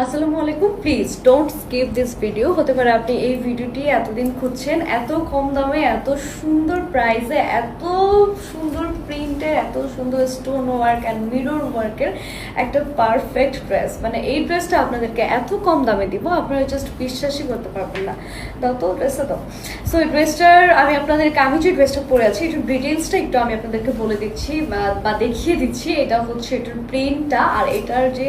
আসসালামু আলাইকুম। Please don't skip this video. হতে পারে আপনি এই ভিডিওটি এতদিন খুঁজছেন, এত কম দামে, এত সুন্দর প্রাইসে, এত সুন্দর প্রিন্টের, এত সুন্দর স্টোন ওয়ার্ক অ্যান্ড মিরর ওয়ার্কের একটা পারফেক্ট ড্রেস। মানে এই ড্রেসটা আপনাদেরকে এত কম দামে দিব, আপনারা জাস্ট বিশ্বাসই করতে পারবেন না। দাও তো ড্রেসটা দাও। সো এই ড্রেসটার আমি যে ড্রেসটা পরে আছি এটার ডিটেলসটা একটু আমি আপনাদেরকে বলে দিচ্ছি বা দেখিয়ে দিচ্ছি। এটা হচ্ছে এটার প্রিন্টটা, আর এটার যে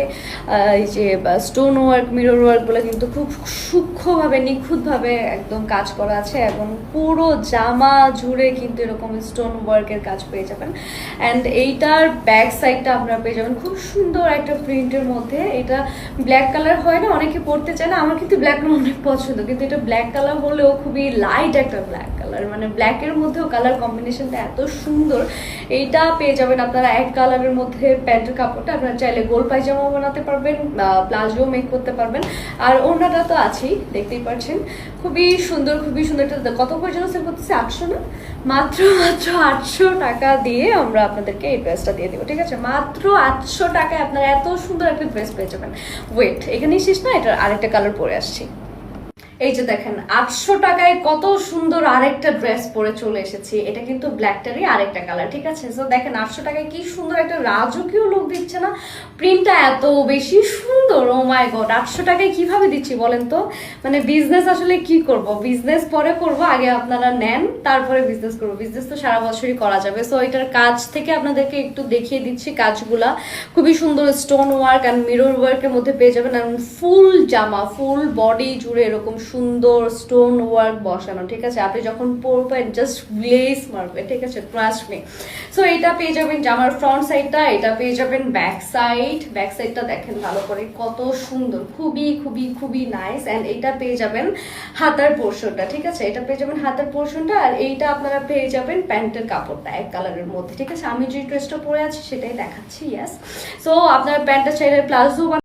এই যে স্টোন ওয়ার্ক, মিরর ওয়ার্কগুলো কিন্তু খুব সূক্ষ্মভাবে, নিখুঁতভাবে একদম কাজ করা আছে, এবং পুরো জামা জুড়ে কিন্তু এরকম স্টোন ওয়ার্কের কাজ পেয়ে যাবেন। অ্যান্ড এইটার ব্যাক সাইডটা আপনারা পেয়ে যাবেন খুব সুন্দর একটা প্রিন্টের মধ্যে। এটা ব্ল্যাক কালার হয় না, অনেকে পরতে চায় না, আমার কিন্তু ব্ল্যাক কালার অনেক পছন্দ, কিন্তু এটা ব্ল্যাক কালার হলেও খুবই লাইট একটা ব্ল্যাক কালার, মানে ব্ল্যাকের মধ্যেও কালার কম্বিনেশনটা এত সুন্দর। এইটা পেয়ে যাবেন আপনারা এক কালারের মধ্যে। প্যান্টের কাপড়টা আপনারা চাইলে গোল পায়জামাও বানাতে পারবেন, প্লাজো মেক করতে পারবেন। আর ওড়নাটা তো আছেই, দেখতেই পাচ্ছেন, খুবই সুন্দর, খুবই সুন্দর। এটা কত পর্যন্ত সেল করতেছে? 800 না, মাত্র 800 টাকা দিয়ে আমরা আপনাদেরকে এই ড্রেসটা দিয়ে দেবো, ঠিক আছে? মাত্র 800 টাকায় আপনারা এত সুন্দর একটা ড্রেস পেয়ে যাবেন। ওয়েট, এখানেই শেষ না, এটার আরেকটা কালার পরে আসছি। এই যে দেখেন, 800 টাকায় কত সুন্দর আরেকটা ড্রেস পরে চলে এসেছি। এটা কিন্তু ব্ল্যাকটারই আরেকটা কালার, ঠিক আছে? তো দেখেন 800 টাকায় কি সুন্দর একটা রাজকীয় লুক দিচ্ছে না? প্রিন্টটা এত বেশি সুন্দর, ও মাই গড। 800 টাকায় কিভাবে দিচ্ছি বলেন তো? মানে বিজনেস আসলে কি করব, বিজনেস পরে করব, আগে আপনারা নেন, তারপরে বিজনেস করবো। বিজনেস তো সারা বছরই করা যাবে। সো এটার কাজ থেকে আপনাদেরকে একটু দেখিয়ে দিচ্ছি। কাজগুলা খুবই সুন্দর, স্টোন ওয়ার্ক অ্যান্ড মিরর ওয়ার্কের মধ্যে পেয়ে যাবেন। এবং ফুল জামা, ফুল বডি জুড়ে এরকম সুন্দর স্টোন ওয়ার্ক বসানো, ঠিক আছে? আপনি যখন পরবেন জাস্ট গ্লেজ মারবে, ঠিক আছে? Trust me. সো এটা পেয়ে যাবেন জামার ফ্রন্ট সাইডটা, এটা পেয়ে যাবেন ব্যাক সাইড। ব্যাক সাইডটা দেখেন ভালো করে, কত সুন্দর, খুবই খুবই খুবই নাইস। অ্যান্ড এটা পেয়ে যাবেন হাতার পোর্শনটা, ঠিক আছে? এটা পেয়ে যাবেন হাতার পোর্শনটা। আর এইটা আপনারা পেয়ে যাবেন প্যান্টের কাপড়টা এক কালারের মধ্যে, ঠিক আছে? আমি যে ড্রেসটা পরে আছি সেটাই দেখাচ্ছি। ইয়াস। সো আপনার প্যান্টটা চাইলে প্লাজো